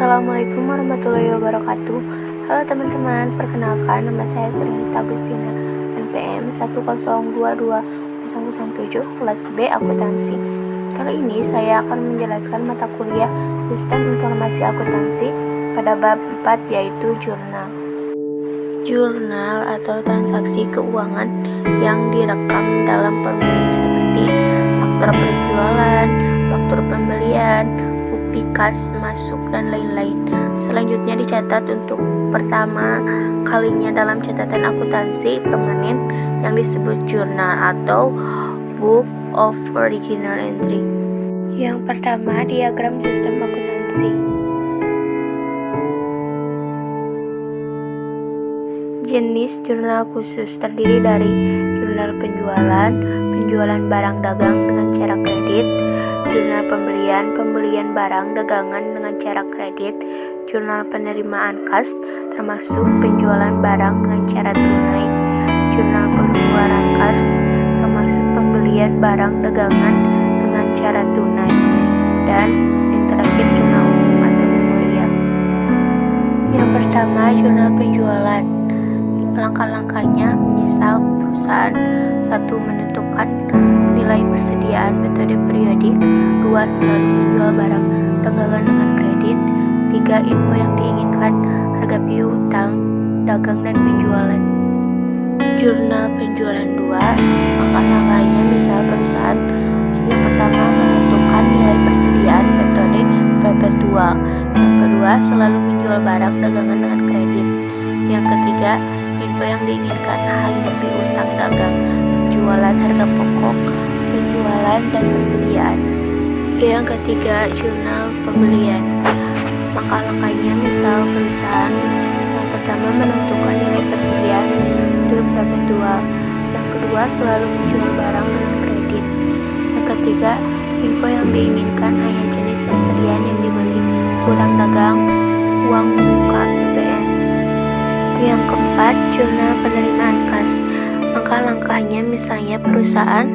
Assalamualaikum warahmatullahi wabarakatuh. Halo teman-teman, perkenalkan nama saya Serinita Agustina, NPM 1022007 kelas B Akuntansi. Kali ini saya akan menjelaskan mata kuliah Sistem Informasi Akuntansi pada bab 4, yaitu jurnal. Jurnal atau transaksi keuangan yang direkam dalam formulir seperti faktur penjualan, faktur pembelian, bukti kas masuk, dan lain-lain. Selanjutnya dicatat untuk pertama kalinya dalam catatan akuntansi permanen yang disebut jurnal atau Book of Original Entry. Yang pertama, diagram sistem akuntansi. Jenis jurnal khusus terdiri dari jurnal penjualan, penjualan barang dagang dengan cara kredit, jurnal pembelian barang dagangan dengan cara kredit, jurnal penerimaan kas termasuk penjualan barang dengan cara tunai, jurnal pengeluaran kas termasuk pembelian barang dagangan dengan cara tunai, dan yang terakhir jurnal umum atau memorial. Yang pertama, jurnal penjualan. Langkah-langkahnya, misal perusahaan 1. Menentukan nilai persediaan metode periodik, 2. Selalu menjual barang dagangan dengan kredit, 3. Info yang diinginkan, harga piutang, dagang dan penjualan. Jurnal penjualan 2. Langkah-langkahnya, misal perusahaan yang pertama menentukan nilai persediaan metode perpetual, yang kedua selalu menjual barang dagangan dengan kredit, yang ketiga info yang diinginkan hanya piutang dagang, penjualan harga pokok, penjualan dan persediaan. Yang ketiga, jurnal pembelian. Langkah-langkahnya, misal perusahaan yang pertama menentukan nilai persediaan metode perpetual, yang kedua selalu menjual barang dengan kredit, yang ketiga info yang diinginkan hanya jenis persediaan yang dibeli, utang dagang, uang muka BPN. Yang keempat, jurnal penerimaan kas. Langkah-langkahnya, misalnya perusahaan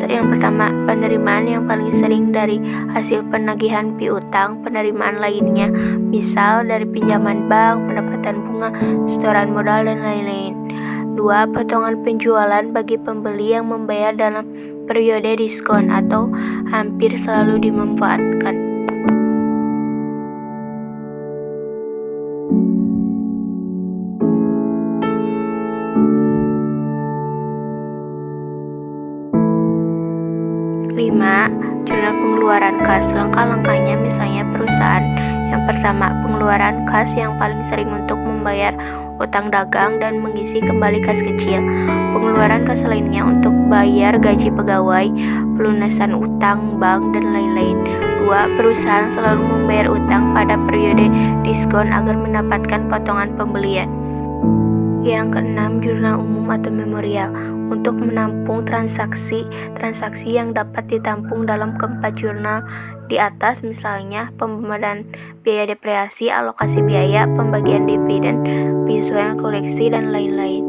yang pertama, penerimaan yang paling sering dari hasil penagihan piutang, penerimaan lainnya misal dari pinjaman bank, pendapatan bunga, setoran modal, dan lain-lain. 2. Potongan penjualan bagi pembeli yang membayar dalam periode diskon atau hampir selalu dimanfaatkan. Jurnal pengeluaran kas. Langkah-langkahnya, misalnya perusahaan yang pertama, pengeluaran kas yang paling sering untuk membayar utang dagang dan mengisi kembali kas kecil. Pengeluaran kas lainnya untuk bayar gaji pegawai, pelunasan utang bank, dan lain-lain. 2. Perusahaan selalu membayar utang pada periode diskon agar mendapatkan potongan pembelian. Yang keenam, jurnal umum atau memorial, untuk menampung transaksi yang dapat ditampung dalam keempat jurnal di atas, misalnya pembenaran biaya depresiasi, alokasi biaya, pembagian dividen, penyesuaian koleksi, dan lain-lain.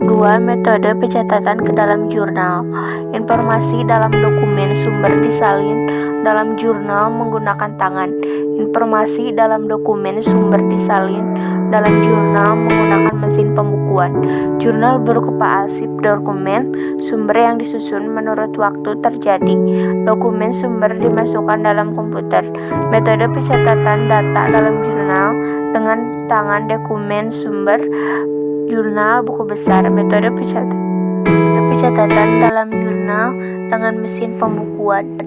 2. Metode pencatatan ke dalam jurnal. Informasi dalam dokumen sumber disalin dalam jurnal menggunakan tangan. Informasi dalam dokumen sumber disalin dalam jurnal menggunakan mesin pembukuan. Jurnal berupa arsip dokumen sumber yang disusun menurut waktu terjadi. Dokumen sumber dimasukkan dalam komputer. Metode pencatatan data dalam jurnal dengan tangan, dokumen sumber jurnal buku besar. Metode pencatatan dalam jurnal dengan mesin pembukuan.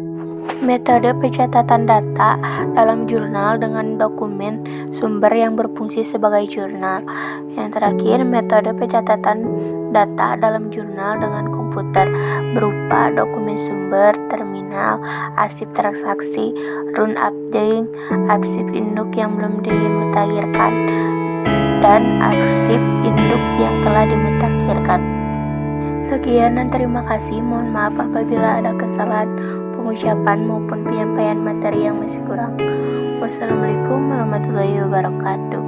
Metode pencatatan data dalam jurnal dengan dokumen sumber yang berfungsi sebagai jurnal. Yang terakhir, metode pencatatan data dalam jurnal dengan komputer berupa dokumen sumber, terminal, arsip transaksi, run update, arsip induk yang belum dimutakhirkan, dan arsip induk yang telah dimutakhirkan. Sekian dan terima kasih. Mohon maaf apabila ada kesalahan pengucapan maupun penyampaian materi yang masih kurang. Wassalamualaikum warahmatullahi wabarakatuh.